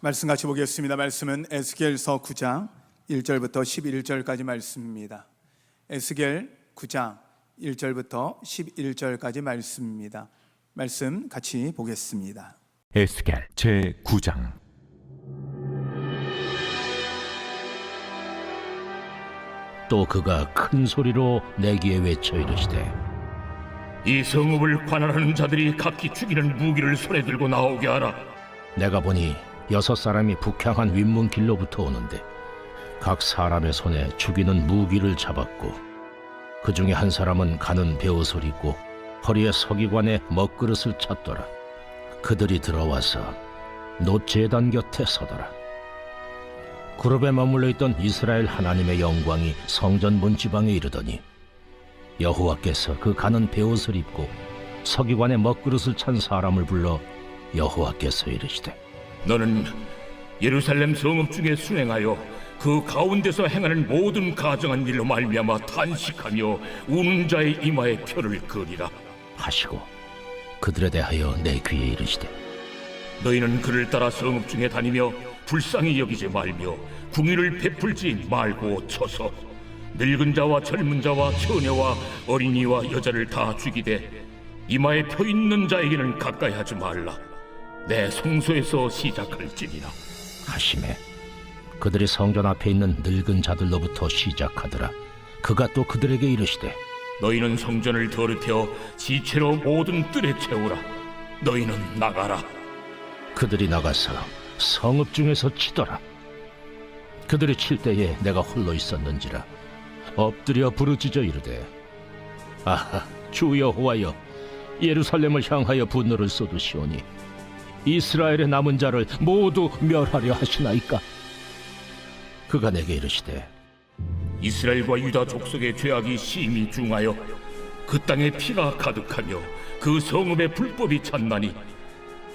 말씀 같이 보겠습니다. 말씀은 에스겔서 9장 1절부터 11절까지 말씀입니다. 에스겔 9장 1절부터 11절까지 말씀입니다. 말씀 같이 보겠습니다. 에스겔 제9장. 또 그가 큰 소리로 내 귀에 외쳐 이르시되, 이 성읍을 관할하는 자들이 각기 죽이는 무기를 손에 들고 나오게 하라. 내가 보니 6사람이 북향한 윗문길로부터 오는데 각 사람의 손에 죽이는 무기를 잡았고, 그 중에 한 사람은 가는 베옷을 입고 허리에 서기관의 먹그릇을 찼더라. 그들이 들어와서 놋제단 곁에 서더라. 그룹에 머물러 있던 이스라엘 하나님의 영광이 성전 문지방에 이르더니, 여호와께서 그 가는 베옷을 입고 서기관의 먹그릇을 찬 사람을 불러 여호와께서 이르시되, 너는 예루살렘 성읍 중에 순행하여 그 가운데서 행하는 모든 가정한 일로 말미암아 탄식하며 우는 자의 이마에 표를 그리라 하시고 그들에 대하여 내 귀에 이르시되, 너희는 그를 따라 성읍 중에 다니며 불쌍히 여기지 말며 궁의를 베풀지 말고 쳐서 늙은 자와 젊은 자와 처녀와 어린이와 여자를 다 죽이되 이마에 표 있는 자에게는 가까이 하지 말라. 내 성소에서 시작할지니라 하시매 그들이 성전 앞에 있는 늙은 자들로부터 시작하더라. 그가 또 그들에게 이르시되, 너희는 성전을 더럽혀 지체로 모든 뜰에 채우라. 너희는 나가라. 그들이 나가서 성읍 중에서 치더라. 그들이 칠 때에 내가 홀로 있었는지라 엎드려 부르짖어 이르되, 아하, 주 여호와여, 예루살렘을 향하여 분노를 쏟으시오니 이스라엘의 남은 자를 모두 멸하려 하시나이까? 그가 내게 이르시되, 이스라엘과 유다 족속의 죄악이 심히 중하여 그 땅에 피가 가득하며 그 성읍에 불법이 찼나니,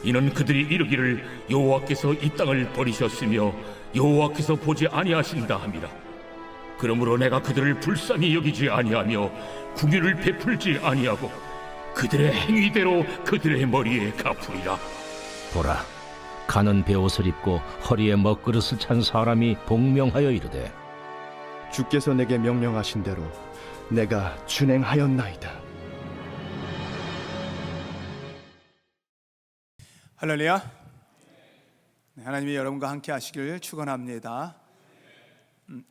이는 그들이 이르기를 여호와께서 이 땅을 버리셨으며 여호와께서 보지 아니하신다 함이라. 그러므로 내가 그들을 불쌍히 여기지 아니하며 궁유를 베풀지 아니하고 그들의 행위대로 그들의 머리에 갚으리라. 보라, 가는 베옷을 입고 허리에 먹그릇을 찬 사람이 복명하여 이르되, 주께서 내게 명령하신 대로 내가 준행하였나이다. 할렐루야. 하나님이 여러분과 함께 하시길 축원합니다.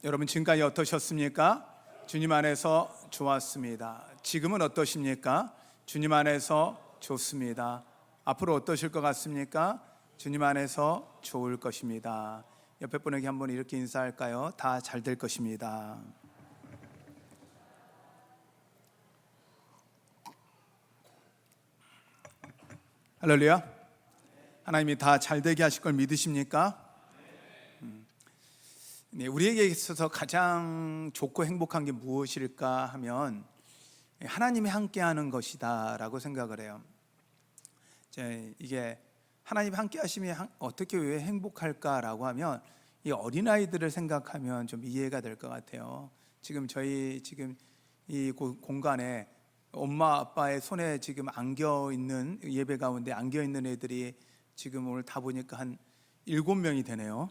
여러분 지금까지 어떠셨습니까? 주님 안에서 좋았습니다. 지금은 어떠십니까? 주님 안에서 좋습니다. 앞으로 어떠실 것 같습니까? 주님 안에서 좋을 것입니다. 옆에 분에게 한번 이렇게 인사할까요? 다 잘 될 것입니다. 할렐루야. 하나님이 다 잘 되게 하실 걸 믿으십니까? 네, 우리에게 있어서 가장 좋고 행복한 게 무엇일까 하면 하나님이 함께하는 것이다 라고 생각을 해요. 이게 하나님 함께 하시면 어떻게 왜 행복할까라고 하면 이 어린아이들을 생각하면 좀 이해가 될 것 같아요. 저희 이 공간에 엄마 아빠의 손에 지금 안겨 있는, 예배 가운데 안겨 있는 애들이 지금 오늘 다 보니까 한 7명이 되네요.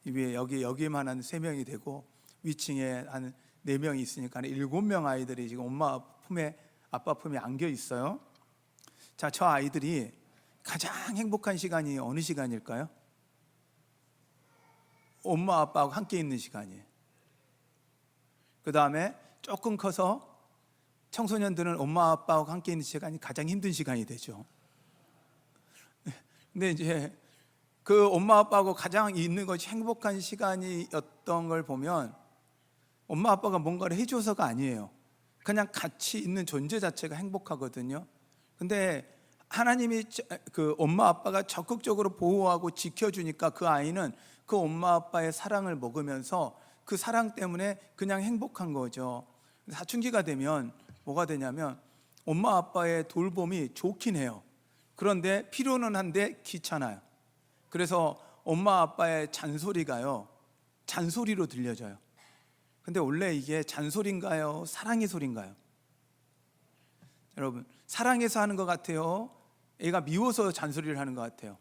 위에 여기에만 한 3명이 되고 위층에 한 4명이 있으니까 한 7명 아이들이 지금 엄마 품에, 아빠 품에 안겨 있어요. 자, 저 아이들이 가장 행복한 시간이 어느 시간일까요? 엄마 아빠하고 함께 있는 시간이에요. 그 다음에 조금 커서 청소년들은 엄마 아빠하고 함께 있는 시간이 가장 힘든 시간이 되죠. 근데 이제 그 엄마 아빠하고 가장 있는 것이 행복한 시간이었던 걸 보면 엄마 아빠가 뭔가를 해줘서가 아니에요. 그냥 같이 있는 존재 자체가 행복하거든요. 근데 하나님이 그 엄마 아빠가 적극적으로 보호하고 지켜주니까 그 아이는 그 엄마 아빠의 사랑을 먹으면서 그 사랑 때문에 그냥 행복한 거죠. 사춘기가 되면 뭐가 되냐면 엄마 아빠의 돌봄이 좋긴 해요. 그런데 필요는 한데 귀찮아요. 그래서 엄마 아빠의 잔소리가요, 잔소리로 들려져요. 근데 원래 이게 잔소리인가요? 사랑의 소리인가요? 여러분, 사랑해서 하는 것 같아요? 애가 미워서 잔소리를 하는 것 같아요?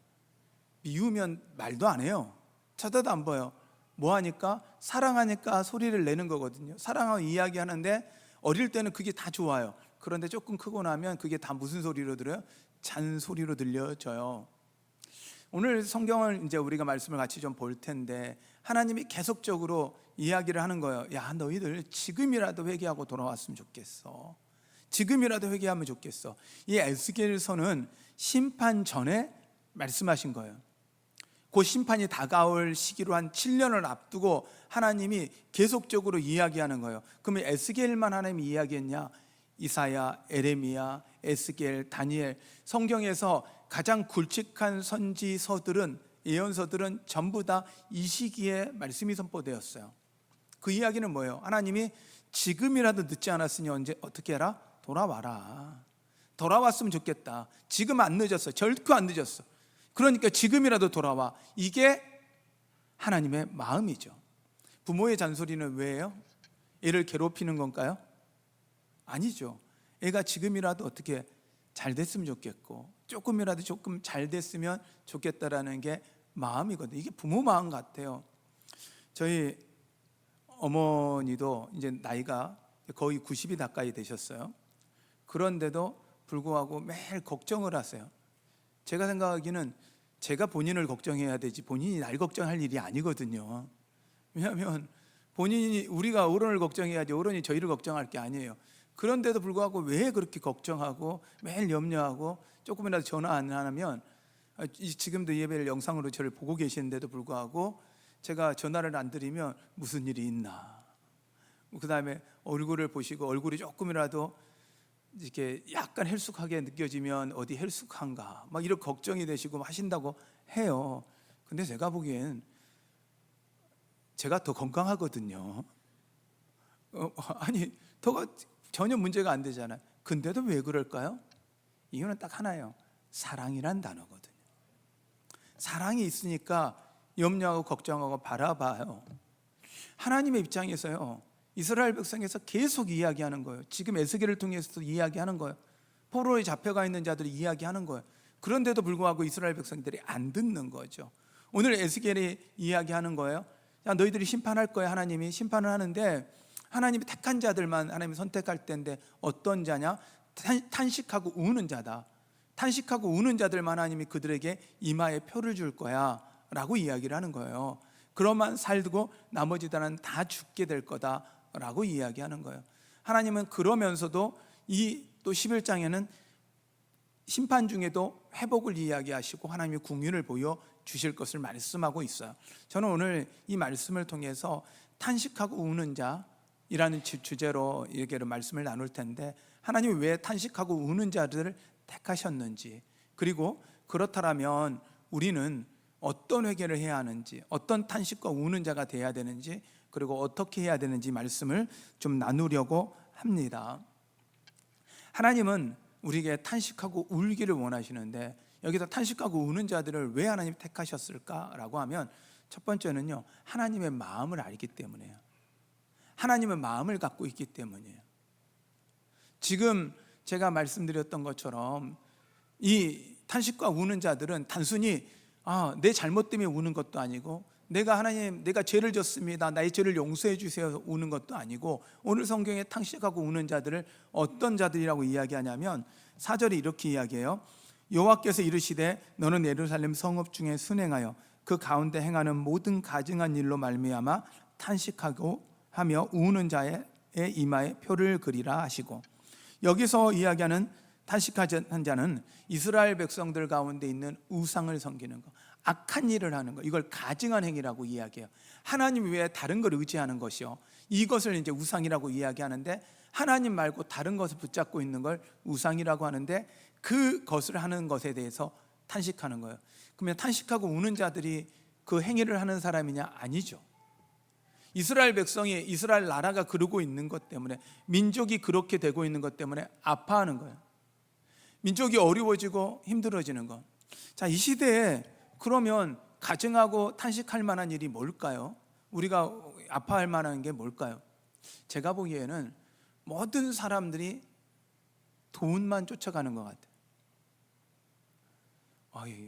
미우면 말도 안 해요. 쳐다도 안 봐요. 뭐 하니까? 사랑하니까 소리를 내는 거거든요. 사랑하고 이야기하는데 어릴 때는 그게 다 좋아요. 그런데 조금 크고 나면 그게 다 무슨 소리로 들어요? 잔소리로 들려져요. 오늘 성경을 이제 우리가 말씀을 같이 좀 볼 텐데 하나님이 계속적으로 이야기를 하는 거예요. 야, 너희들 지금이라도 회개하고 돌아왔으면 좋겠어. 지금이라도 회개하면 좋겠어. 이 에스겔서는 심판 전에 말씀하신 거예요. 그 심판이 다가올 시기로 한 7년을 앞두고 하나님이 계속적으로 이야기하는 거예요. 그러면 에스겔만 하나님이 이야기했냐? 이사야, 에레미야, 에스겔, 다니엘, 성경에서 가장 굵직한 선지서들은, 예언서들은 전부 다 이 시기에 말씀이 선포되었어요. 그 이야기는 뭐예요? 하나님이 지금이라도 늦지 않았으니 언제 어떻게 해라? 돌아와라. 돌아왔으면 좋겠다. 지금 안 늦었어. 결코 안 늦었어. 그러니까 지금이라도 돌아와. 이게 하나님의 마음이죠. 부모의 잔소리는 왜예요? 애를 괴롭히는 건가요? 아니죠. 애가 지금이라도 어떻게 잘 됐으면 좋겠고 조금이라도 조금 잘 됐으면 좋겠다라는 게 마음이거든요. 이게 부모 마음 같아요. 저희 어머니도 이제 나이가 거의 90이 가까이 되셨어요. 그런데도 불구하고 매일 걱정을 하세요. 제가 생각하기는 제가 본인을 걱정해야 되지 본인이 날 걱정할 일이 아니거든요. 왜냐하면 본인이, 우리가 어른을 걱정해야지 어른이 저희를 걱정할 게 아니에요. 그런데도 불구하고 왜 그렇게 걱정하고 매일 염려하고 조금이라도 전화 안 하면, 지금도 예배를 영상으로 저를 보고 계시는데도 불구하고 제가 전화를 안 드리면 무슨 일이 있나, 그 다음에 얼굴을 보시고 얼굴이 조금이라도 이렇게 약간 헬쑥하게 느껴지면 어디 헬쑥한가 막 이런 걱정이 되시고 하신다고 해요. 근데 제가 보기엔 제가 더 건강하거든요. 아니 더 전혀 문제가 안 되잖아요. 근데도 왜 그럴까요? 이유는 딱 하나예요. 사랑이란 단어거든요. 사랑이 있으니까 염려하고 걱정하고 바라봐요. 하나님의 입장에서요, 이스라엘 백성에서 계속 이야기하는 거예요. 지금 에스겔을 통해서도 이야기하는 거예요. 포로에 잡혀가 있는 자들이 이야기하는 거예요. 그런데도 불구하고 이스라엘 백성들이 안 듣는 거죠. 오늘 에스겔이 이야기하는 거예요. 야, 너희들이 심판할 거야. 하나님이 심판을 하는데 하나님이 택한 자들만 하나님이 선택할 때인데 어떤 자냐? 탄식하고 우는 자다. 탄식하고 우는 자들만 하나님이 그들에게 이마에 표를 줄 거야 라고 이야기를 하는 거예요. 그러만 살고 나머지 자는 다 죽게 될 거다 라고 이야기하는 거예요. 하나님은 그러면서도 이 또 11장에는 심판 중에도 회복을 이야기하시고 하나님의 궁유를 보여 주실 것을 말씀하고 있어요. 저는 오늘 이 말씀을 통해서 탄식하고 우는 자이라는 주제로 이렇게 말씀을 나눌 텐데, 하나님이 왜 탄식하고 우는 자들을 택하셨는지, 그리고 그렇다면 우리는 어떤 회개를 해야 하는지, 어떤 탄식과 우는 자가 돼야 되는지, 그리고 어떻게 해야 되는지 말씀을 좀 나누려고 합니다. 하나님은 우리에게 탄식하고 울기를 원하시는데 여기서 탄식하고 우는 자들을 왜 하나님 택하셨을까라고 하면 첫 번째는요, 하나님의 마음을 알기 때문이에요. 하나님의 마음을 갖고 있기 때문이에요. 지금 제가 말씀드렸던 것처럼 이 탄식과 우는 자들은 단순히 내 잘못 때문에 우는 것도 아니고, 하나님 내가 죄를 졌습니다, 나의 죄를 용서해 주세요 우는 것도 아니고, 오늘 성경에 탄식하고 우는 자들을 어떤 자들이라고 이야기하냐면 4절에 이렇게 이야기해요. 여호와께서 이르시되 너는 예루살렘 성읍 중에 순행하여 그 가운데 행하는 모든 가증한 일로 말미암아 탄식하고 하며 우는 자의 이마에 표를 그리라 하시고, 여기서 이야기하는 탄식한 자는 이스라엘 백성들 가운데 있는 우상을 섬기는 것, 악한 일을 하는 것, 이걸 가증한 행위라고 이야기해요. 하나님 외에 다른 걸 의지하는 것이요, 이것을 이제 우상이라고 이야기하는데, 하나님 말고 다른 것을 붙잡고 있는 걸 우상이라고 하는데, 그것을 하는 것에 대해서 탄식하는 거예요. 그러면 탄식하고 우는 자들이 그 행위를 하는 사람이냐? 아니죠. 이스라엘 백성이, 이스라엘 나라가 그러고 있는 것 때문에, 민족이 그렇게 되고 있는 것 때문에 아파하는 거예요. 민족이 어려워지고 힘들어지는 것. 자, 이 시대에 그러면 가증하고 탄식할 만한 일이 뭘까요? 우리가 아파할 만한 게 뭘까요? 제가 보기에는 모든 사람들이 돈만 쫓아가는 것 같아요.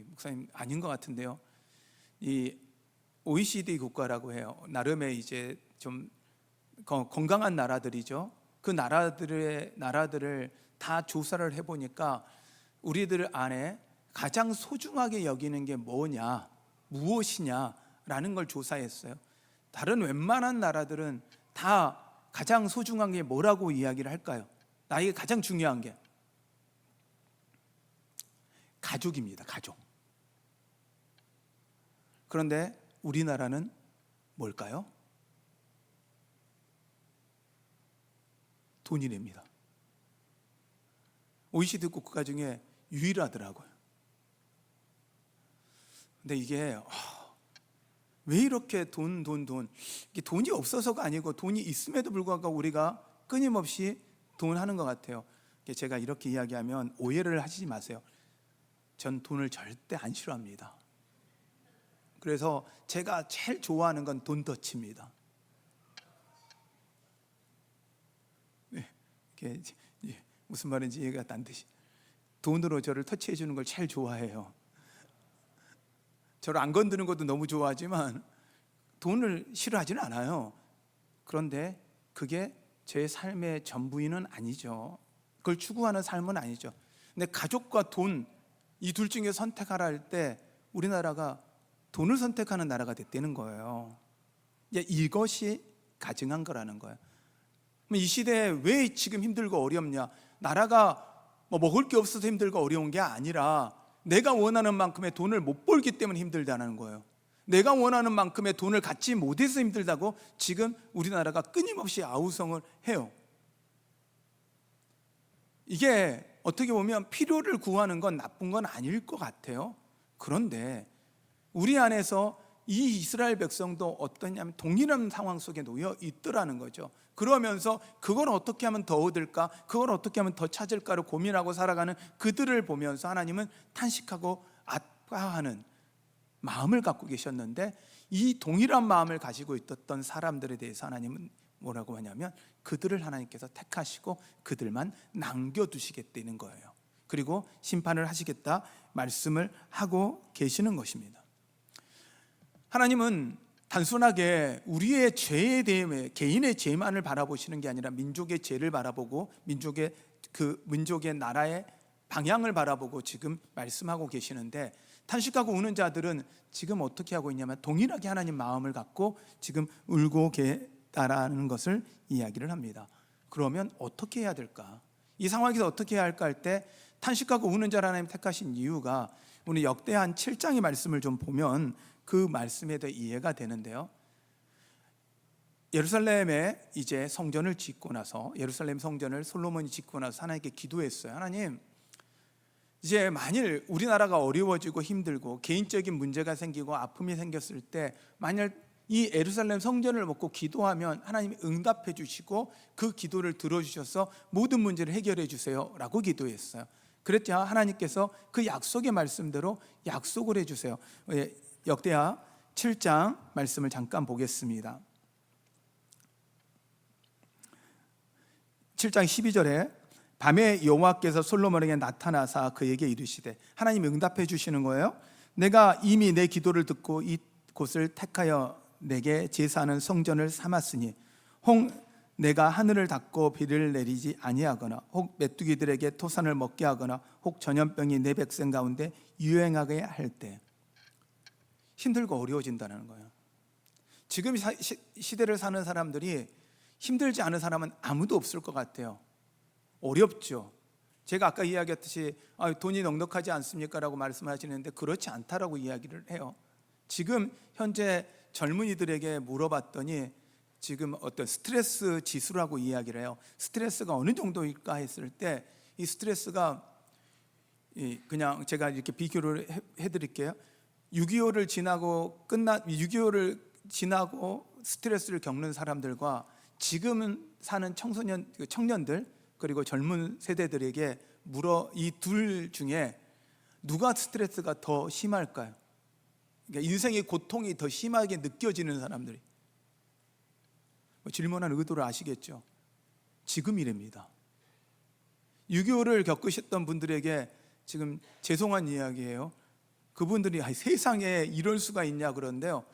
목사님 아닌 것 같은데요. 이 OECD 국가라고 해요. 나름의 이제 좀 건강한 나라들이죠. 그 나라들을 다 조사를 해보니까 우리들 안에 가장 소중하게 여기는 게 뭐냐, 무엇이냐라는 걸 조사했어요. 다른 웬만한 나라들은 다 가장 소중한 게 뭐라고 이야기를 할까요? 나에게 가장 중요한 게 가족입니다. 가족. 그런데 우리나라는 뭘까요? 돈이랍니다. OECD 국가 중에 유일하더라고요. 근데 이게 왜 이렇게 이게 돈이 없어서가 아니고 돈이 있음에도 불구하고 우리가 끊임없이 돈 하는 것 같아요. 제가 이렇게 이야기하면 오해를 하시지 마세요. 전 돈을 절대 안 싫어합니다. 그래서 제가 제일 좋아하는 건 돈터치입니다. 네, 이게 무슨 말인지 이해가 안 되시. 돈으로 저를 터치해 주는 걸 제일 좋아해요. 저를 안 건드는 것도 너무 좋아하지만 돈을 싫어하지는 않아요. 그런데 그게 제 삶의 전부인은 아니죠. 그걸 추구하는 삶은 아니죠. 근데 가족과 돈, 이 둘 중에 선택하라 할 때 우리나라가 돈을 선택하는 나라가 됐다는 거예요. 이것이 가증한 거라는 거예요. 이 시대에 왜 지금 힘들고 어렵냐? 나라가 먹을 게 없어서 힘들고 어려운 게 아니라 내가 원하는 만큼의 돈을 못 벌기 때문에 힘들다는 거예요. 내가 원하는 만큼의 돈을 갖지 못해서 힘들다고 지금 우리나라가 끊임없이 아우성을 해요. 이게 어떻게 보면 필요를 구하는 건 나쁜 건 아닐 것 같아요. 그런데 우리 안에서 이 이스라엘 백성도 어떠냐면 동일한 상황 속에 놓여 있더라는 거죠. 그러면서 그걸 어떻게 하면 더 얻을까, 그걸 어떻게 하면 더 찾을까를 고민하고 살아가는 그들을 보면서 하나님은 탄식하고 아파하는 마음을 갖고 계셨는데, 이 동일한 마음을 가지고 있었던 사람들에 대해서 하나님은 뭐라고 하냐면 그들을 하나님께서 택하시고 그들만 남겨두시겠다는 거예요. 그리고 심판을 하시겠다 말씀을 하고 계시는 것입니다. 하나님은 단순하게 우리의 죄에 대해 개인의 죄만을 바라보시는 게 아니라 민족의 죄를 바라보고 민족의 나라의 방향을 바라보고 지금 말씀하고 계시는데, 탄식하고 우는 자들은 지금 어떻게 하고 있냐면 동일하게 하나님 마음을 갖고 지금 울고 계다라는 것을 이야기를 합니다. 그러면 어떻게 해야 될까? 이 상황에서 어떻게 해야 할까 할 때 탄식하고 우는 자를 하나님 택하신 이유가 우리 역대한 7장의 말씀을 좀 보면 그 말씀에 대해 이해가 되는데요. 예루살렘에 이제 성전을 짓고 나서, 예루살렘 성전을 솔로몬이 짓고 나서 하나님께 기도했어요. 하나님, 이제 만일 우리나라가 어려워지고 힘들고 개인적인 문제가 생기고 아픔이 생겼을 때 만약 이 예루살렘 성전을 먹고 기도하면 하나님이 응답해 주시고 그 기도를 들어주셔서 모든 문제를 해결해 주세요 라고 기도했어요. 그랬자 하나님께서 그 약속의 말씀대로 약속을 해주세요. 역대하 7장 말씀을 잠깐 보겠습니다. 7장 12절에 밤에 여호와께서 솔로몬에게 나타나사 그에게 이르시되, 하나님이 응답해 주시는 거예요. 내가 이미 내 기도를 듣고 이 곳을 택하여 내게 제사하는 성전을 삼았으니 혹 내가 하늘을 닫고 비를 내리지 아니하거나 혹 메뚜기들에게 토산을 먹게 하거나 혹 전염병이 내 백성 가운데 유행하게 할 때 힘들고 어려워진다는 거예요. 지금 시대를 사는 사람들이 힘들지 않은 사람은 아무도 없을 것 같아요. 어렵죠. 제가 아까 이야기했듯이 돈이 넉넉하지 않습니까? 라고 말씀하시는데 그렇지 않다라고 이야기를 해요. 지금 현재 젊은이들에게 물어봤더니 지금 어떤 스트레스 지수라고 이야기를 해요. 스트레스가 어느 정도일까 했을 때 이 스트레스가 그냥 제가 이렇게 비교를 해드릴게요. 6.25를 지나고 스트레스를 겪는 사람들과 지금 사는 청년들 그리고 젊은 세대들에게 이 둘 중에 누가 스트레스가 더 심할까요? 그러니까 인생의 고통이 더 심하게 느껴지는 사람들이, 질문한 의도를 아시겠죠? 지금이랍니다. 6.25를 겪으셨던 분들에게 지금 죄송한 이야기예요. 그분들이 세상에 이럴 수가 있냐 그런데요,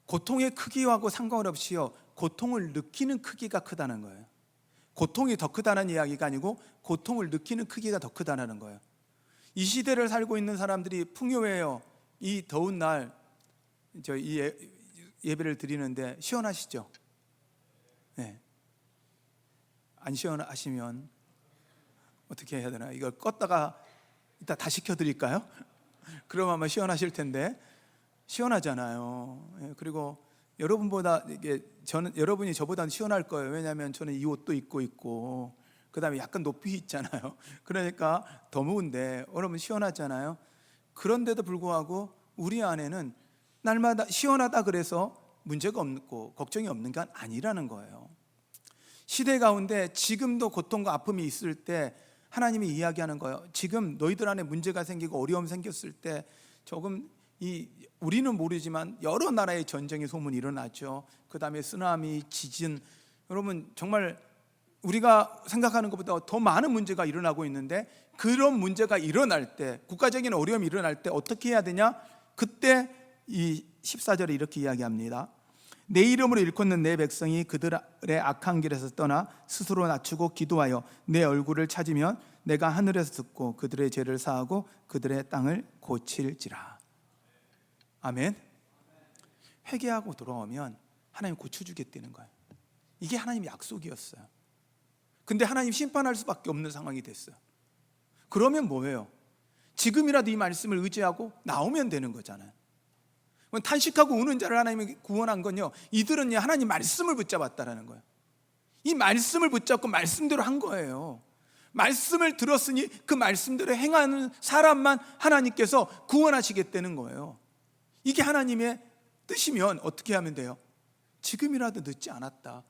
고통의 크기하고 상관없이요, 고통을 느끼는 크기가 크다는 거예요. 고통이 더 크다는 이야기가 아니고 고통을 느끼는 크기가 더 크다는 거예요. 이 시대를 살고 있는 사람들이 풍요해요. 이 더운 날 이 예배를 드리는데 시원하시죠? 네. 안 시원하시면 어떻게 해야 되나? 이걸 껐다가 이따 다시 켜드릴까요? 그럼 아마 시원하실 텐데. 시원하잖아요. 예, 그리고 여러분보다 여러분이 저보다는 시원할 거예요. 왜냐하면 저는 이 옷도 입고 있고, 그 다음에 약간 높이 있잖아요. 그러니까 더우운데 여러분 시원하잖아요. 그런데도 불구하고 우리 안에는 날마다 시원하다 그래서 문제가 없고 걱정이 없는 게 아니라는 거예요. 시대 가운데 지금도 고통과 아픔이 있을 때 하나님이 이야기하는 거예요. 지금 너희들 안에 문제가 생기고 어려움 생겼을 때 조금 우리는 모르지만 여러 나라의 전쟁의 소문이 일어났죠. 그 다음에 쓰나미, 지진, 여러분 정말 우리가 생각하는 것보다 더 많은 문제가 일어나고 있는데, 그런 문제가 일어날 때, 국가적인 어려움이 일어날 때 어떻게 해야 되냐? 그때 이 14절에 이렇게 이야기합니다. 내 이름으로 일컫는 내 백성이 그들의 악한 길에서 떠나 스스로 낮추고 기도하여 내 얼굴을 찾으면 내가 하늘에서 듣고 그들의 죄를 사하고 그들의 땅을 고칠지라. 아멘. 회개하고 돌아오면 하나님 고쳐주겠다는 거예요. 이게 하나님의 약속이었어요. 근데 하나님 심판할 수밖에 없는 상황이 됐어요. 그러면 뭐예요? 지금이라도 이 말씀을 의지하고 나오면 되는 거잖아요. 탄식하고 우는 자를 하나님이 구원한 건요, 이들은 하나님 말씀을 붙잡았다라는 거예요. 이 말씀을 붙잡고 말씀대로 한 거예요. 말씀을 들었으니 그 말씀대로 행하는 사람만 하나님께서 구원하시겠다는 거예요. 이게 하나님의 뜻이면 어떻게 하면 돼요? 지금이라도 늦지 않았다.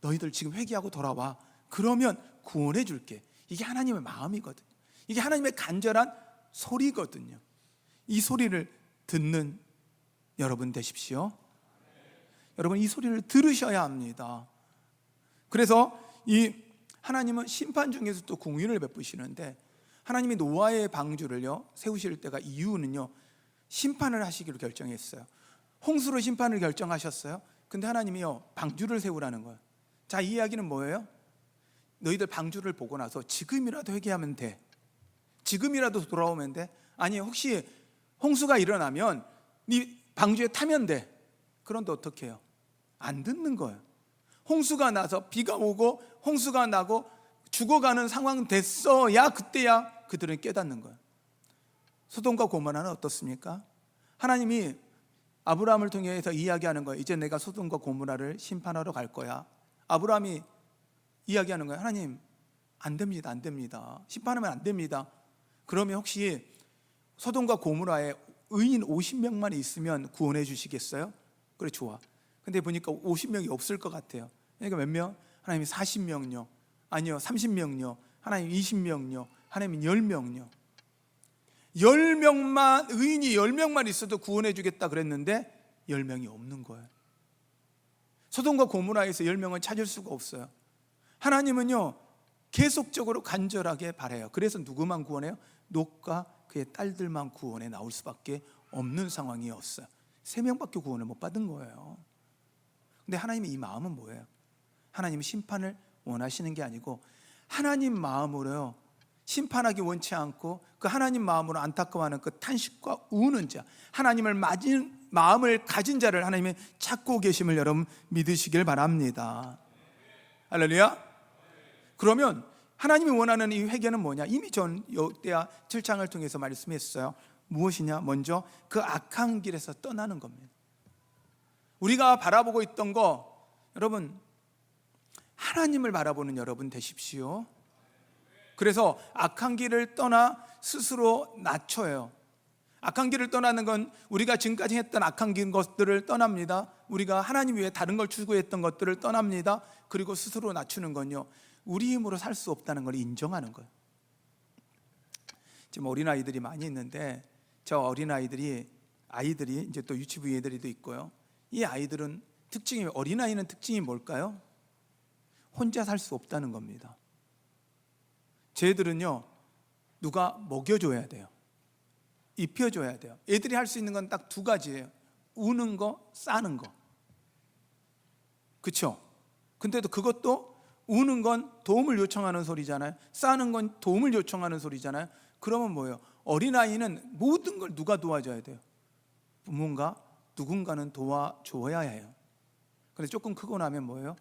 너희들 지금 회개하고 돌아와. 그러면 구원해 줄게. 이게 하나님의 마음이거든요. 이게 하나님의 간절한 소리거든요. 이 소리를 듣는 여러분 되십시오. 여러분 이 소리를 들으셔야 합니다. 그래서 이 하나님은 심판 중에서 또 공의를 베푸시는데, 하나님이 노아의 방주를요 세우실 때가 이유는요, 심판을 하시기로 결정했어요. 홍수로 심판을 결정하셨어요. 근데 하나님이요 방주를 세우라는 거예요. 자, 이 이야기는 뭐예요? 너희들 방주를 보고 나서 지금이라도 회개하면 돼. 지금이라도 돌아오면 돼. 아니, 혹시 홍수가 일어나면 네 방주에 타면 돼. 그런데 어떻게 해요? 안 듣는 거예요. 홍수가 나서 비가 오고 홍수가 나고 죽어가는 상황 됐어야 그때야 그들은 깨닫는 거예요. 소돔과 고모라는 어떻습니까? 하나님이 아브라함을 통해서 이야기하는 거예요. 이제 내가 소돔과 고모라를 심판하러 갈 거야. 아브라함이 이야기하는 거예요. 하나님, 안 됩니다. 안 됩니다. 심판하면 안 됩니다. 그러면 혹시 소돔과 고모라에 의인 50명만 있으면 구원해 주시겠어요? 그래, 좋아. 근데 보니까 50명이 없을 것 같아요. 그러니까 몇 명? 하나님이 40명요. 아니요, 30명요. 하나님 20명요. 하나님 10명요. 10명만, 의인이 10명만 있어도 구원해 주겠다 그랬는데 10명이 없는 거예요. 소돔과 고모라에서 10명은 찾을 수가 없어요. 하나님은요 계속적으로 간절하게 바라요. 그래서 누구만 구원해요? 롯과 그의 딸들만 구원에 나올 수밖에 없는 상황이었어요. 3명밖에 구원을 못 받은 거예요. 근데 하나님의 이 마음은 뭐예요? 하나님은 심판을 원하시는 게 아니고 하나님 마음으로요 심판하기 원치 않고 그 하나님 마음으로 안타까워하는 그 탄식과 우는 자, 하나님을 맞은 마음을 가진 자를 하나님이 찾고 계심을 여러분 믿으시길 바랍니다. 할렐루야. 그러면 하나님이 원하는 이 회개는 뭐냐? 이미 전 요대야 7장을 통해서 말씀했어요. 무엇이냐? 먼저 그 악한 길에서 떠나는 겁니다. 우리가 바라보고 있던 거, 여러분 하나님을 바라보는 여러분 되십시오. 그래서 악한 길을 떠나 스스로 낮춰요. 악한 길을 떠나는 건 우리가 지금까지 했던 악한 것들을 떠납니다. 우리가 하나님 외에 다른 걸 추구했던 것들을 떠납니다. 그리고 스스로 낮추는 건요, 우리 힘으로 살 수 없다는 걸 인정하는 거예요. 지금 어린아이들이 많이 있는데 저 어린아이들이 이제 또 유치부 애들도 있고요. 이 아이들은 어린아이는 특징이 뭘까요? 혼자 살 수 없다는 겁니다. 쟤들은요 누가 먹여줘야 돼요. 입혀줘야 돼요. 애들이 할 수 있는 건 딱 두 가지예요. 우는 거, 싸는 거. 그렇죠? 근데도 그것도 우는 건 도움을 요청하는 소리잖아요. 싸는 건 도움을 요청하는 소리잖아요. 그러면 뭐예요? 어린아이는 모든 걸 누가 도와줘야 돼요? 부모가 누군가는 도와줘야 해요. 그런데 조금 크고 나면 뭐예요?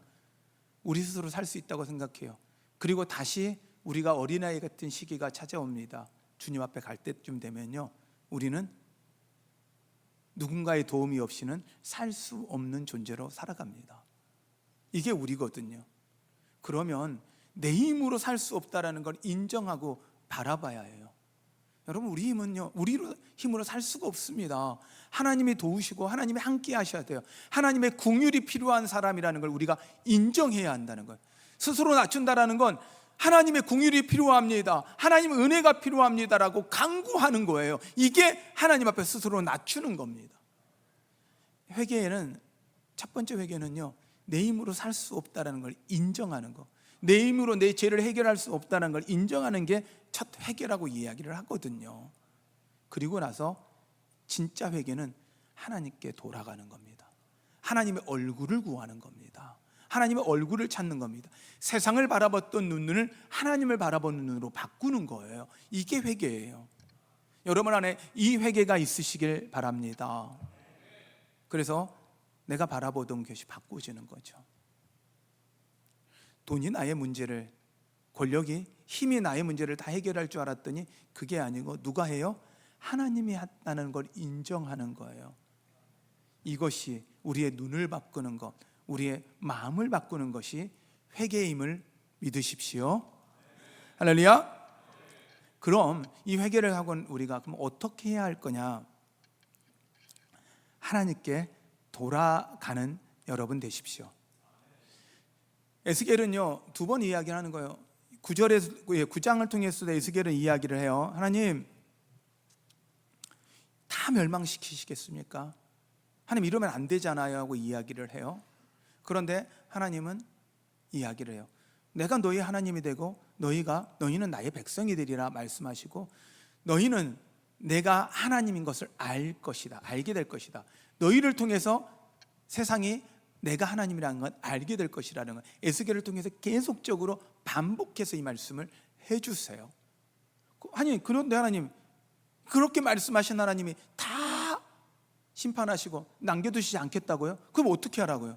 우리 스스로 살 수 있다고 생각해요. 그리고 다시 우리가 어린아이 같은 시기가 찾아옵니다. 주님 앞에 갈 때쯤 되면요, 우리는 누군가의 도움이 없이는 살 수 없는 존재로 살아갑니다. 이게 우리거든요. 그러면 내 힘으로 살 수 없다라는 걸 인정하고 바라봐야 해요. 여러분, 우리 힘은요, 우리 힘으로 살 수가 없습니다. 하나님이 도우시고 하나님이 함께 하셔야 돼요. 하나님의 긍휼이 필요한 사람이라는 걸 우리가 인정해야 한다는 거예요. 스스로 낮춘다라는 건 하나님의 긍휼이 필요합니다, 하나님의 은혜가 필요합니다라고 간구하는 거예요. 이게 하나님 앞에 스스로 낮추는 겁니다. 회개에는, 첫 번째 회개는요, 내 힘으로 살 수 없다는 걸 인정하는 거, 내 힘으로 내 죄를 해결할 수 없다는 걸 인정하는 게 첫 회개라고 이야기를 하거든요. 그리고 나서 진짜 회개는 하나님께 돌아가는 겁니다. 하나님의 얼굴을 구하는 겁니다. 하나님의 얼굴을 찾는 겁니다. 세상을 바라봤던 눈을 하나님을 바라보는 눈으로 바꾸는 거예요. 이게 회개예요. 여러분 안에 이 회개가 있으시길 바랍니다. 그래서 내가 바라보던 것이 바꾸어지는 거죠. 돈이 나의 문제를, 권력이, 힘이 나의 문제를 다 해결할 줄 알았더니 그게 아니고 누가 해요? 하나님이 했다는 걸 인정하는 거예요. 이것이 우리의 눈을 바꾸는 것, 우리의 마음을 바꾸는 것이 회개임을 믿으십시오. 할렐루야. 그럼 이 회개를 하고 우리가 그럼 어떻게 해야 할 거냐? 하나님께 돌아가는 여러분 되십시오. 에스겔은요, 두 번 이야기를 하는 거예요. 9장을 통해서 에스겔은 이야기를 해요. 하나님, 다 멸망시키시겠습니까? 하나님, 이러면 안 되잖아요 하고 이야기를 해요. 그런데 하나님은 이야기를 해요. 내가 너희 하나님이 되고 너희는 나의 백성이 되리라 말씀하시고, 너희는 내가 하나님인 것을 알게 될 것이다. 너희를 통해서 세상이 내가 하나님이라는 건 알게 될 것이라는 건 에스겔을 통해서 계속적으로 반복해서 이 말씀을 해주세요. 아니, 그런데 하나님, 그렇게 말씀하신 하나님이 다 심판하시고 남겨두시지 않겠다고요? 그럼 어떻게 하라고요?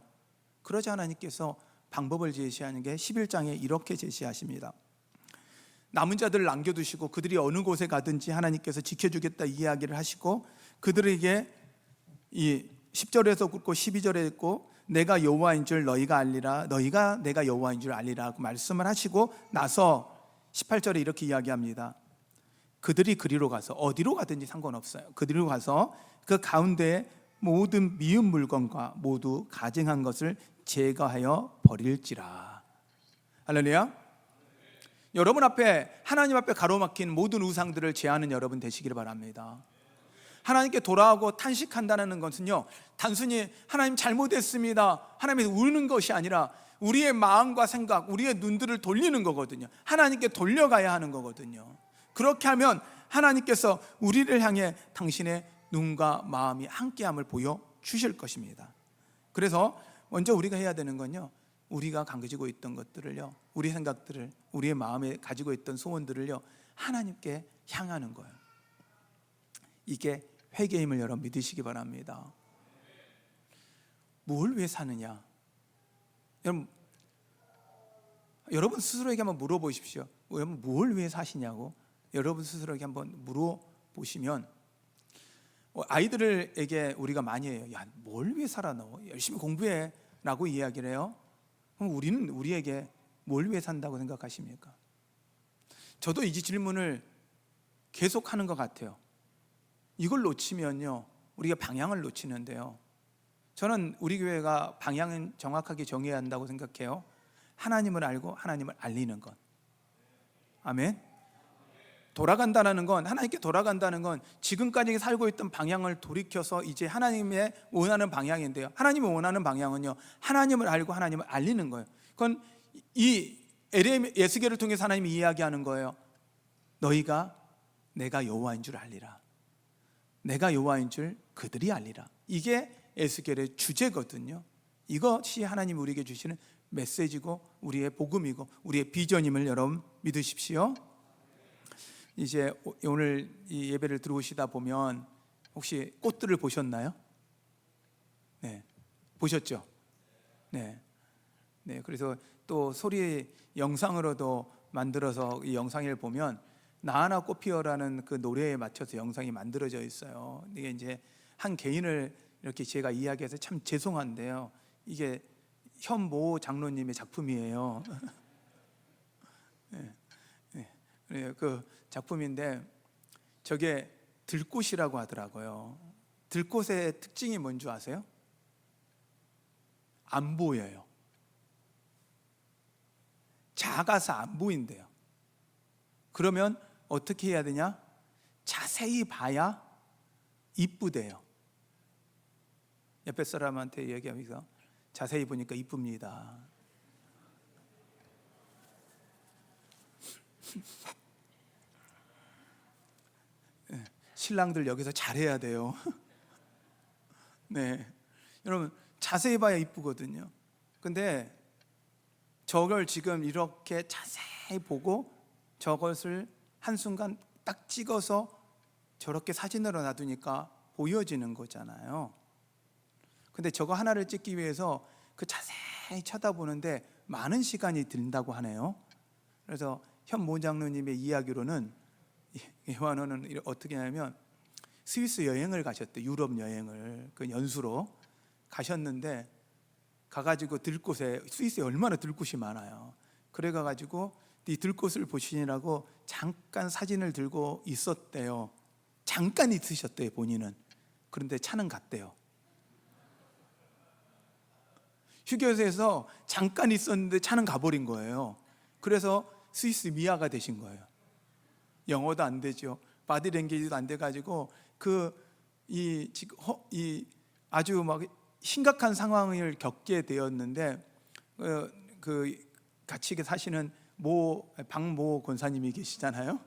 그러자 하나님께서 방법을 제시하는 게 11장에 이렇게 제시하십니다. 남은 자들을 남겨두시고 그들이 어느 곳에 가든지 하나님께서 지켜주겠다 이야기를 하시고, 그들에게 이 10절에서 긋고 12절에 있고, 내가 여호와인 줄 너희가 알리라, 너희가 내가 여호와인 줄 알리라 하고 말씀을 하시고 나서 18절에 이렇게 이야기합니다. 그들이 그리로 가서, 어디로 가든지 상관없어요, 그들로 가서 그 가운데 모든 미운 물건과 모두 가증한 것을 제거하여 버릴지라. 할렐루야. 여러분 앞에, 하나님 앞에 가로막힌 모든 우상들을 제하는 여러분 되시기를 바랍니다. 하나님께 돌아오고 탄식한다는 것은요, 단순히 하나님 잘못했습니다, 하나님이 우는 것이 아니라 우리의 마음과 생각, 우리의 눈들을 돌리는 거거든요. 하나님께 돌려가야 하는 거거든요. 그렇게 하면 하나님께서 우리를 향해 당신의 눈과 마음이 함께함을 보여주실 것입니다. 그래서 먼저 우리가 해야 되는 건요, 우리가 가지고 있던 것들을요, 우리 생각들을, 우리의 마음에 가지고 있던 소원들을요, 하나님께 향하는 거예요. 이게 회개임을 여러분 믿으시기 바랍니다. 뭘 위해 사느냐? 여러분 스스로에게 한번 물어보십시오. 여러분 뭘 위해 사시냐고 여러분 스스로에게 한번 물어보시면, 아이들에게 우리가 많이 해요. 야, 뭘 위해 살아 너? 열심히 공부해 라고 이야기를 해요. 그럼 우리는 우리에게 뭘 위해 산다고 생각하십니까? 저도 이 질문을 계속 하는 것 같아요. 이걸 놓치면요, 우리가 방향을 놓치는데요, 저는 우리 교회가 방향은 정확하게 정해야 한다고 생각해요. 하나님을 알고 하나님을 알리는 것. 아멘. 돌아간다는 건, 하나님께 돌아간다는 건 지금까지 살고 있던 방향을 돌이켜서 이제 하나님의 원하는 방향인데요, 하나님이 원하는 방향은요, 하나님을 알고 하나님을 알리는 거예요. 그건 이 에스겔을 통해서 하나님이 이야기하는 거예요. 너희가 내가 여호와인 줄 알리라. 내가 여호와인 줄 그들이 알리라. 이게 에스겔의 주제거든요. 이것이 하나님 우리에게 주시는 메시지고 우리의 복음이고 우리의 비전임을 여러분 믿으십시오. 이제 오늘 이 예배를 들어오시다 보면 혹시 꽃들을 보셨나요? 네, 보셨죠? 네, 네. 그래서 또 소리 영상으로도 만들어서 이 영상을 보면 나 하나 꽃 피어라는 그 노래에 맞춰서 영상이 만들어져 있어요. 이게 이제 한 개인을 이렇게 제가 이야기해서 참 죄송한데요. 이게 현모 장로님의 작품이에요. 네, 네. 그 작품인데 저게 들꽃이라고 하더라고요. 들꽃의 특징이 뭔지 아세요? 안 보여요. 작아서 안 보인대요. 그러면 어떻게 해야 되냐? 자세히 봐야 이쁘대요. 옆에 사람한테 얘기하면서 자세히 보니까 이쁩니다. 신랑들 여기서 잘해야 돼요. 네, 여러분 자세히 봐야 이쁘거든요. 근데 저걸 지금 이렇게 자세히 보고 저것을 한순간 딱 찍어서 저렇게 사진으로 놔두니까 보여지는 거잖아요. 근데 저거 하나를 찍기 위해서 그 자세히 쳐다보는데 많은 시간이 든다고 하네요. 그래서 현모 장로님의 이야기로는 요한은 어떻게 하냐면 스위스 여행을 가셨대. 유럽 여행을 그 연수로 가셨는데 가가지고 들꽃에, 스위스에 얼마나 들꽃이 많아요. 그래 가지고 이 들꽃을 보시느라고 잠깐 사진을 들고 있었대요. 잠깐 있으셨대요, 본인은. 그런데 차는 갔대요. 휴게소에서 잠깐 있었는데 차는 가버린 거예요. 그래서 스위스 미아가 되신 거예요. 영어도 안 되죠. 바디랭귀지도 안 돼가지고 이 아주 막 심각한 상황을 겪게 되었는데 그 같이 사시는 박모 권사님이 계시잖아요.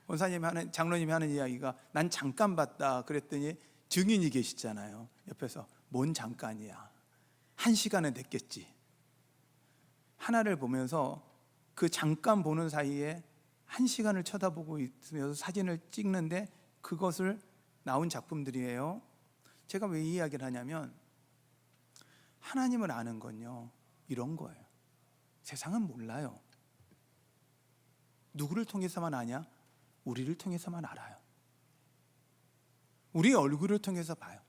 권사님이 장로님이 하는 이야기가 난 잠깐 봤다 그랬더니 증인이 계시잖아요. 옆에서 뭔 잠깐이야. 1시간은 됐겠지. 하나를 보면서 그 잠깐 보는 사이에 1시간을 쳐다보고 있으면서 사진을 찍는데 그것을 나온 작품들이에요. 제가 왜 이 이야기를 하냐면 하나님을 아는 건요 이런 거예요. 세상은 몰라요. 누구를 통해서만 아냐? 우리를 통해서만 알아요. 우리의 얼굴을 통해서 봐요.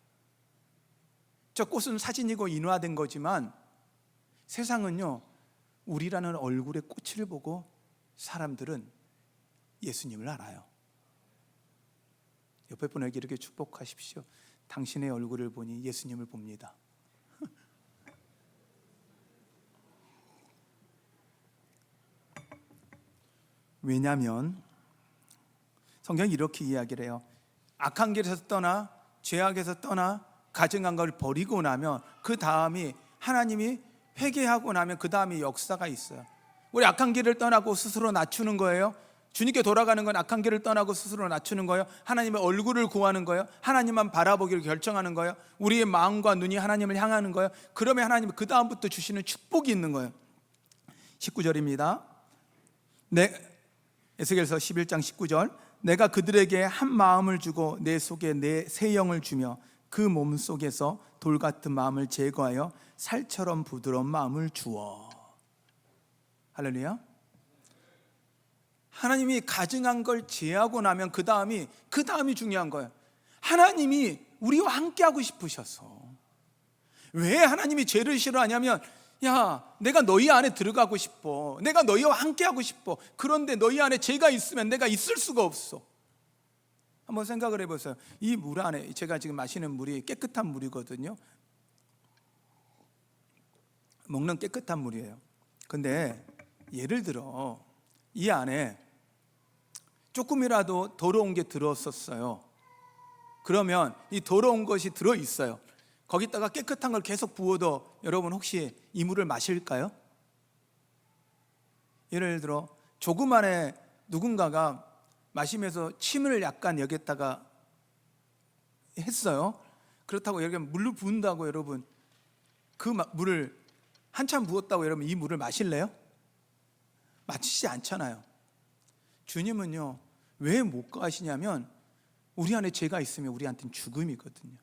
저 꽃은 사진이고 인화된 거지만 세상은요 우리라는 얼굴의 꽃을 보고 사람들은 예수님을 알아요. 옆에 분에게 이렇게 축복하십시오. 당신의 얼굴을 보니 예수님을 봅니다. 왜냐하면 성경이 이렇게 이야기를 해요. 악한 길에서 떠나 죄악에서 떠나 가증한 걸 버리고 나면 그 다음이 하나님이 회개하고 나면 그 다음이 역사가 있어요. 우리 악한 길을 떠나고 스스로 낮추는 거예요. 주님께 돌아가는 건 악한 길을 떠나고 스스로 낮추는 거예요. 하나님의 얼굴을 구하는 거예요. 하나님만 바라보기를 결정하는 거예요. 우리의 마음과 눈이 하나님을 향하는 거예요. 그러면 하나님은 그 다음부터 주시는 축복이 있는 거예요. 19절입니다. 에스겔서 11장 19절. 내가 그들에게 한 마음을 주고 내 속에 내 새 영을 주며 그 몸 속에서 돌 같은 마음을 제거하여 살처럼 부드러운 마음을 주어. 할렐루야. 하나님이 가증한 걸 제하고 나면 그 다음이 중요한 거예요. 하나님이 우리와 함께 하고 싶으셔서. 왜 하나님이 죄를 싫어하냐면 야, 내가 너희 안에 들어가고 싶어. 내가 너희와 함께 하고 싶어. 그런데 너희 안에 죄가 있으면 내가 있을 수가 없어. 한번 생각을 해보세요. 이 물 안에 제가 지금 마시는 물이 깨끗한 물이거든요. 먹는 깨끗한 물이에요. 근데 예를 들어 이 안에 조금이라도 더러운 게 들었었어요. 그러면 이 더러운 것이 들어있어요. 거기다가 깨끗한 걸 계속 부어도 여러분 혹시 이 물을 마실까요? 예를 들어 조그만에 누군가가 마시면서 침을 약간 여기다가 했어요. 그렇다고 여러분 물을 부은다고 여러분 그 물을 한참 부었다고 여러분 이 물을 마실래요? 마시지 않잖아요. 주님은요 왜 못 가시냐면 우리 안에 죄가 있으면 우리한테는 죽음이거든요.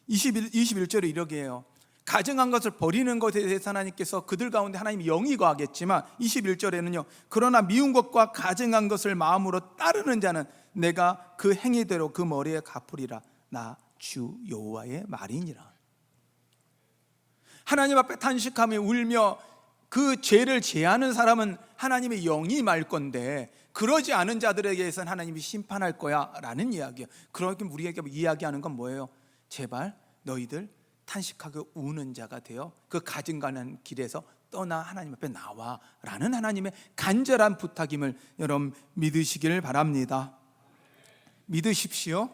21절에 이렇게 해요. 가증한 것을 버리는 것에 대해서 하나님께서 그들 가운데 하나님이 영이 거하겠지만 21절에는요 그러나 미운 것과 가증한 것을 마음으로 따르는 자는 내가 그 행위대로 그 머리에 갚으리라. 나 주 여호와의 말이니라. 하나님 앞에 탄식하며 울며 그 죄를 제하는 사람은 하나님의 영이 말 건데 그러지 않은 자들에 대해서는 하나님이 심판할 거야 라는 이야기예요. 그렇게 우리에게 이야기하는 건 뭐예요? 제발 너희들 탄식하고 우는 자가 되어 그 가증가는 길에서 떠나 하나님 앞에 나와 라는 하나님의 간절한 부탁임을 여러분 믿으시길 바랍니다. 믿으십시오.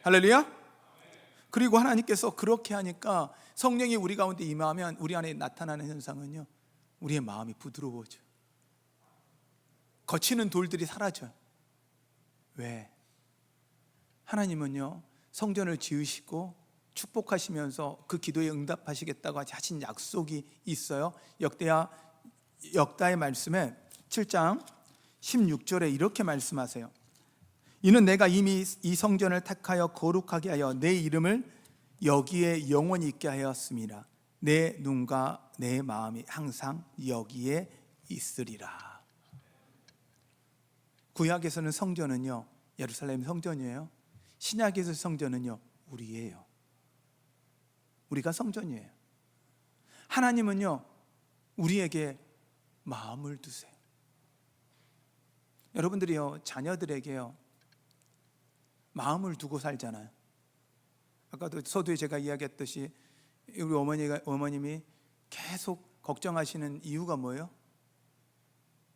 할렐루야. 그리고 하나님께서 그렇게 하니까 성령이 우리 가운데 임하면 우리 안에 나타나는 현상은요 우리의 마음이 부드러워져요. 거치는 돌들이 사라져요. 왜? 하나님은요 성전을 지으시고 축복하시면서 그 기도에 응답하시겠다고 하신 약속이 있어요. 역다의 말씀에 7장 16절에 이렇게 말씀하세요. 이는 내가 이미 이 성전을 택하여 거룩하게 하여 내 이름을 여기에 영원히 있게 하였습니다. 내 눈과 내 마음이 항상 여기에 있으리라. 구약에서는 성전은요 예루살렘 성전이에요. 신약에서 성전은요 우리예요. 우리가 성전이에요. 하나님은요 우리에게 마음을 두세요. 여러분들이요 자녀들에게요 마음을 두고 살잖아요. 아까도 서두에 제가 이야기했듯이 우리 어머님이 계속 걱정하시는 이유가 뭐예요?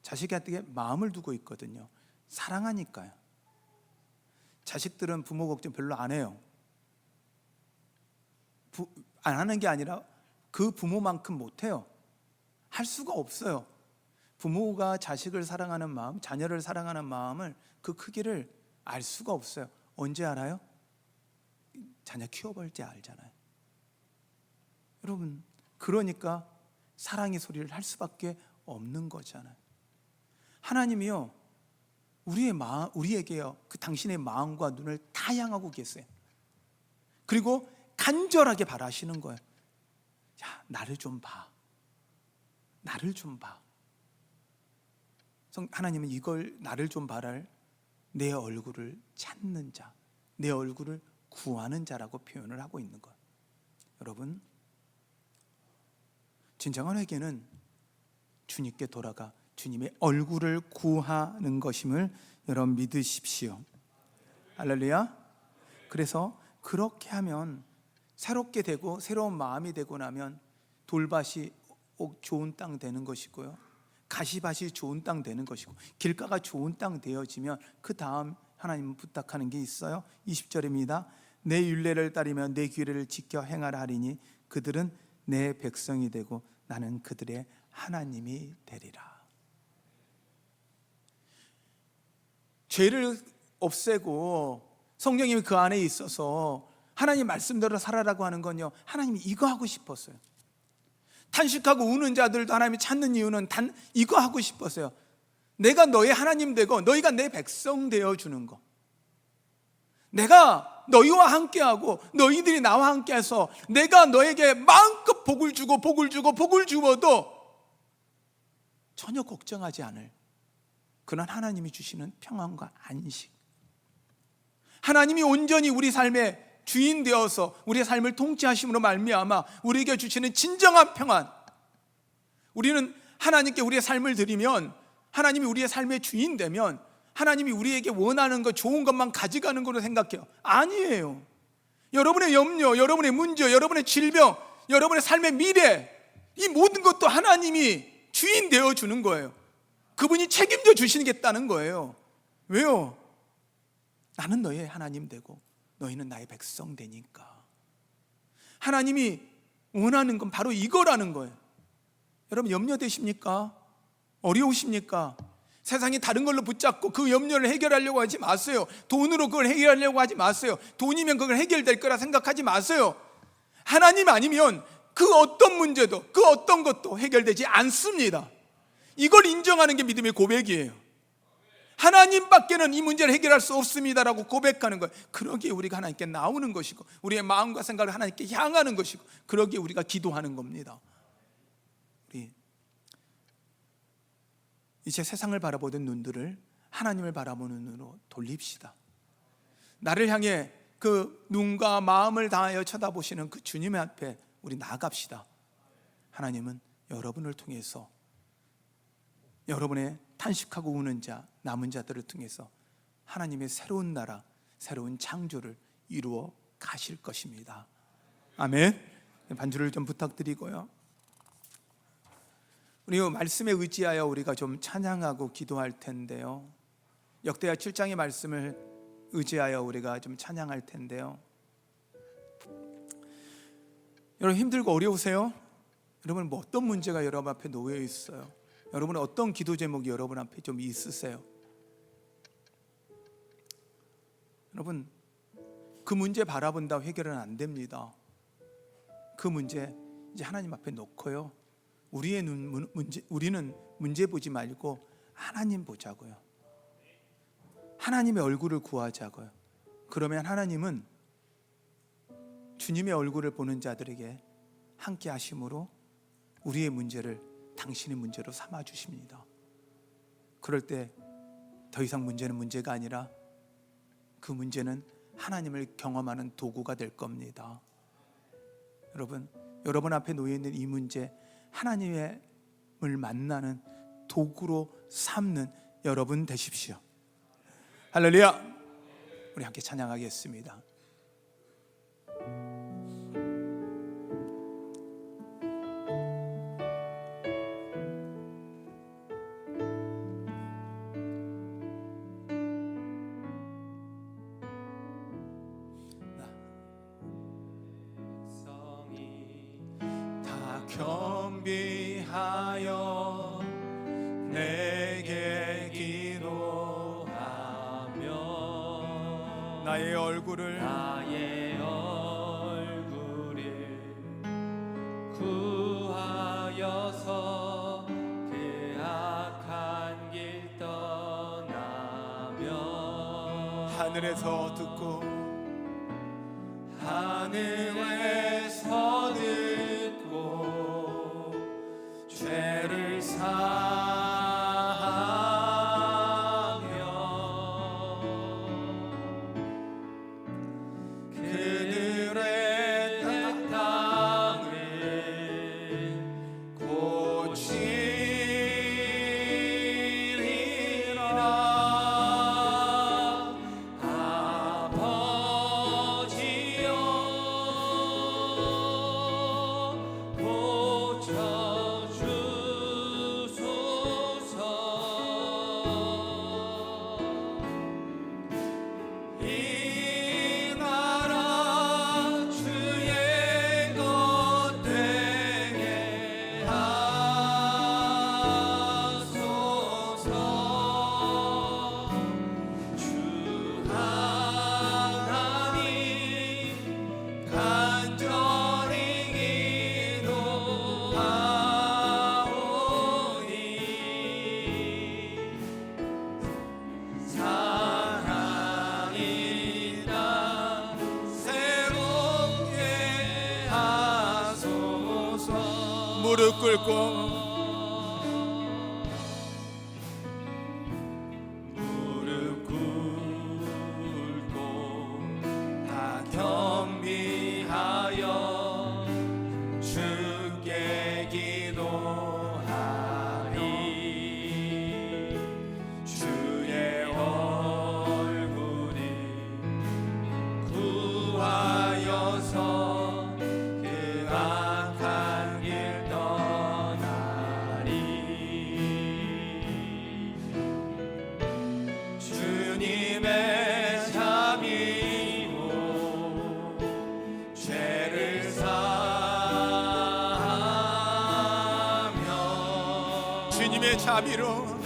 자식한테 마음을 두고 있거든요. 사랑하니까요. 자식들은 부모 걱정 별로 안 해요. 안 하는 게 아니라 그 부모만큼 못해요. 할 수가 없어요. 부모가 자식을 사랑하는 마음, 자녀를 사랑하는 마음을 그 크기를 알 수가 없어요. 언제 알아요? 자녀 키워볼 때 알잖아요. 여러분 그러니까 사랑의 소리를 할 수밖에 없는 거잖아요. 하나님이요 우리에게요 그 당신의 마음과 눈을 다 향하고 계세요. 그리고 간절하게 바라시는 거예요. 야 나를 좀 봐. 나를 좀 봐. 하나님은 이걸 나를 좀 봐랄 내 얼굴을 찾는 자, 내 얼굴을 구하는 자라고 표현을 하고 있는 거예요. 여러분 진정한 회개는 주님께 돌아가 주님의 얼굴을 구하는 것임을 여러분 믿으십시오. 할렐루야. 그래서 그렇게 하면 새롭게 되고 새로운 마음이 되고 나면 돌밭이 좋은 땅 되는 것이고요 가시밭이 좋은 땅 되는 것이고 길가가 좋은 땅 되어지면 그 다음 하나님은 부탁하는 게 있어요. 20절입니다. 내 율례를 따르며 내 규례를 지켜 행하라 하리니 그들은 내 백성이 되고 나는 그들의 하나님이 되리라. 죄를 없애고 성령님이 그 안에 있어서 하나님 말씀대로 살아라고 하는 건요 하나님이 이거 하고 싶었어요. 탄식하고 우는 자들도 하나님이 찾는 이유는 단 이거 하고 싶었어요. 내가 너의 하나님 되고 너희가 내 백성 되어주는 거. 내가 너희와 함께하고 너희들이 나와 함께해서 내가 너에게 마음껏 복을 주고 복을 주고 복을 주어도 전혀 걱정하지 않을 그런 하나님이 주시는 평안과 안식. 하나님이 온전히 우리 삶의 주인 되어서 우리의 삶을 통치하심으로 말미암아 우리에게 주시는 진정한 평안. 우리는 하나님께 우리의 삶을 드리면 하나님이 우리의 삶의 주인 되면 하나님이 우리에게 원하는 것 좋은 것만 가져가는 걸로 생각해요. 아니에요. 여러분의 염려, 여러분의 문제, 여러분의 질병, 여러분의 삶의 미래 이 모든 것도 하나님이 주인 되어주는 거예요. 그분이 책임져 주시겠다는 거예요. 왜요? 나는 너의 하나님 되고 너희는 나의 백성 되니까. 하나님이 원하는 건 바로 이거라는 거예요. 여러분 염려되십니까? 어려우십니까? 세상이 다른 걸로 붙잡고 그 염려를 해결하려고 하지 마세요. 돈으로 그걸 해결하려고 하지 마세요. 돈이면 그걸 해결될 거라 생각하지 마세요. 하나님 아니면 그 어떤 문제도, 그 어떤 것도 해결되지 않습니다. 이걸 인정하는 게 믿음의 고백이에요. 하나님밖에는 이 문제를 해결할 수 없습니다라고 고백하는 거예요. 그러기에 우리가 하나님께 나오는 것이고, 우리의 마음과 생각을 하나님께 향하는 것이고, 그러기에 우리가 기도하는 겁니다. 우리 이제 세상을 바라보던 눈들을 하나님을 바라보는 눈으로 돌립시다. 나를 향해 그 눈과 마음을 다하여 쳐다보시는 그 주님 앞에 우리 나아갑시다. 하나님은 여러분을 통해서, 여러분의 탄식하고 우는 자, 남은 자들을 통해서 하나님의 새로운 나라, 새로운 창조를 이루어 가실 것입니다. 아멘. 반주를 좀 부탁드리고요, 우리 말씀에 의지하여 우리가 좀 찬양하고 기도할 텐데요, 역대하 7장의 말씀을 의지하여 우리가 좀 찬양할 텐데요. 여러분 힘들고 어려우세요? 여러분 뭐 어떤 문제가 여러분 앞에 놓여 있어요? 여러분은 어떤 기도 제목이 여러분 앞에 좀 있으세요? 여러분 그 문제 바라본다고 해결은 안 됩니다. 그 문제 이제 하나님 앞에 놓고요, 우리는 문제 보지 말고 하나님 보자고요. 하나님의 얼굴을 구하자고요. 그러면 하나님은 주님의 얼굴을 보는 자들에게 함께 하심으로 우리의 문제를 당신의 문제로 삼아 주십니다. 그럴 때 더 이상 문제는 문제가 아니라 그 문제는 하나님을 경험하는 도구가 될 겁니다. 여러분 앞에 놓여 있는 이 문제, 하나님을 만나는 도구로 삼는 여러분 되십시오. 할렐루야. 우리 함께 찬양하겠습니다. 겸비하여 내게 기도하며 나의 얼굴을 구하여서 그 악한 길 떠나며 하늘에서 듣고 죄를 사하며 그들의 땅을 고치리라. 아버지여 무릎 꿇고 다 겸비하여 주께 기도하리. 주의 얼굴이 구하여서 그 악한 길 떠나리. 주님의 자비로 죄를 사하며 주님의 자비로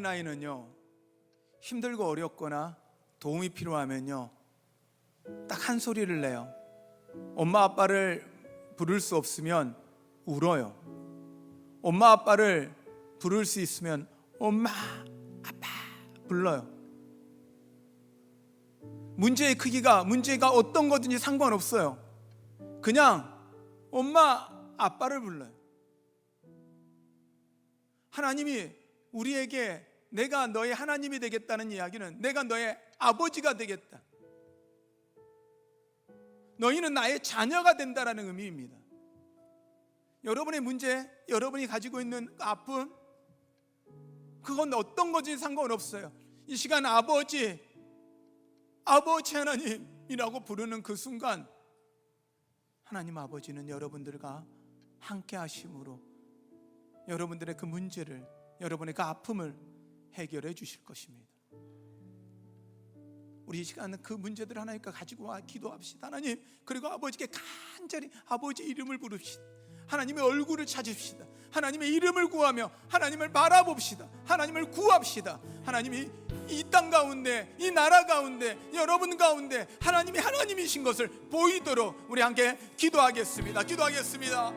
어린아이는요, 힘들고 어렵거나 도움이 필요하면요, 딱 한 소리를 내요. 엄마 아빠를 부를 수 없으면 울어요. 엄마 아빠를 부를 수 있으면 엄마 아빠 불러요. 문제의 크기가, 문제가 어떤 거든지 상관없어요. 그냥 엄마 아빠를 불러요. 하나님이 우리에게 내가 너의 하나님이 되겠다는 이야기는 내가 너의 아버지가 되겠다, 너희는 나의 자녀가 된다라는 의미입니다. 여러분의 문제, 여러분이 가지고 있는 아픔, 그건 어떤 건지 상관없어요. 이 시간 아버지 하나님이라고 부르는 그 순간 하나님 아버지는 여러분들과 함께 하심으로 여러분들의 그 문제를, 여러분의 그 아픔을 해결해 주실 것입니다. 우리 이 시간은 그 문제들을 하나님과 가지고 와 기도합시다. 하나님, 그리고 아버지께 간절히 아버지 이름을 부릅시다. 하나님의 얼굴을 찾읍시다. 하나님의 이름을 구하며 하나님을 바라봅시다. 하나님을 구합시다. 하나님이 이 땅 가운데, 이 나라 가운데, 여러분 가운데 하나님이 하나님이신 것을 보이도록 우리 함께 기도하겠습니다. 기도하겠습니다.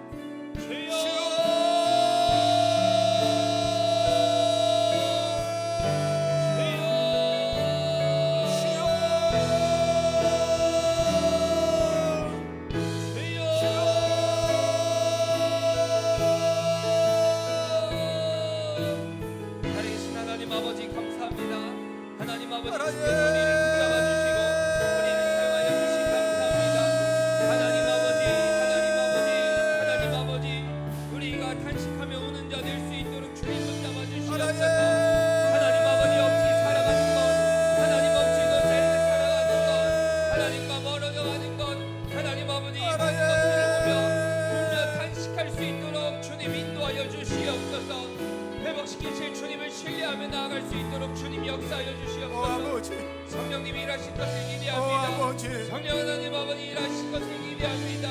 회복시키실 주님을 신뢰하며 나아갈 수 있도록 주님 역사하여 주시옵소서. 성령님이 일하신 것을 기대합니다. 성령 하나님 아버지 일하신 것을 기대합니다.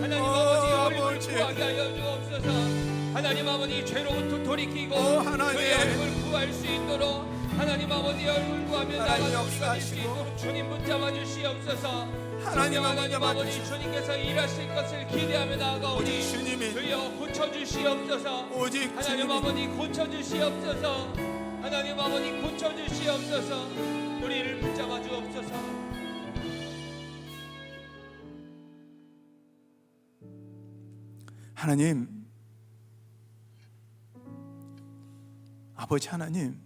하나님 아버지 얼굴 구하게 하여 주옵소서. 하나님 아버지 죄로부터 돌이키고 그의 얼굴 구할 수 있도록 하나님 아버지 얼굴 구하며 나아갈 수 있도록 주님 붙잡아 주시옵소서. 하나님 아버지 주님께서 일하실 것을 기대하며 나아가오니 주여 고쳐주시옵소서. 하나님 아버지 고쳐주시옵소서. 하나님 아버지 고쳐주시옵소서. 우리를 붙잡아 주옵소서. 하나님, 아버지 하나님,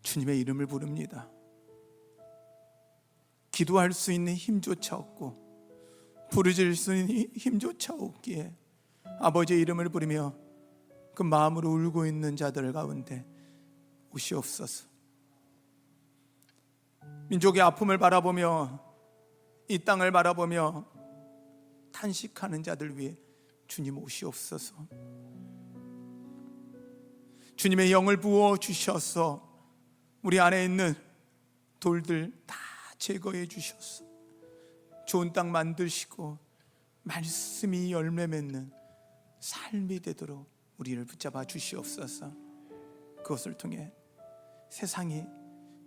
주님의 이름을 부릅니다. 기도할 수 있는 힘조차 없고 부르짖을 수 있는 힘조차 없기에 아버지의 이름을 부르며 그 마음으로 울고 있는 자들 가운데 오시옵소서. 민족의 아픔을 바라보며 이 땅을 바라보며 탄식하는 자들 위해 주님 오시옵소서. 주님의 영을 부어 주셔서 우리 안에 있는 돌들 다 제거해 주셔서 좋은 땅 만드시고 말씀이 열매 맺는 삶이 되도록 우리를 붙잡아 주시옵소서. 그것을 통해 세상이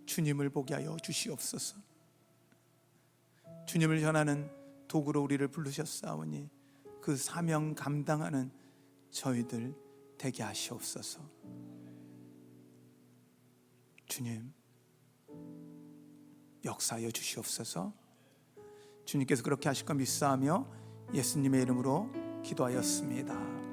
주님을 보게 하여 주시옵소서. 주님을 전하는 도구로 우리를 부르셨사오니 그 사명 감당하는 저희들 되게 하시옵소서. 주님, 역사하여 주시옵소서. 주님께서 그렇게 하실 것 믿사하며 예수님의 이름으로 기도하였습니다.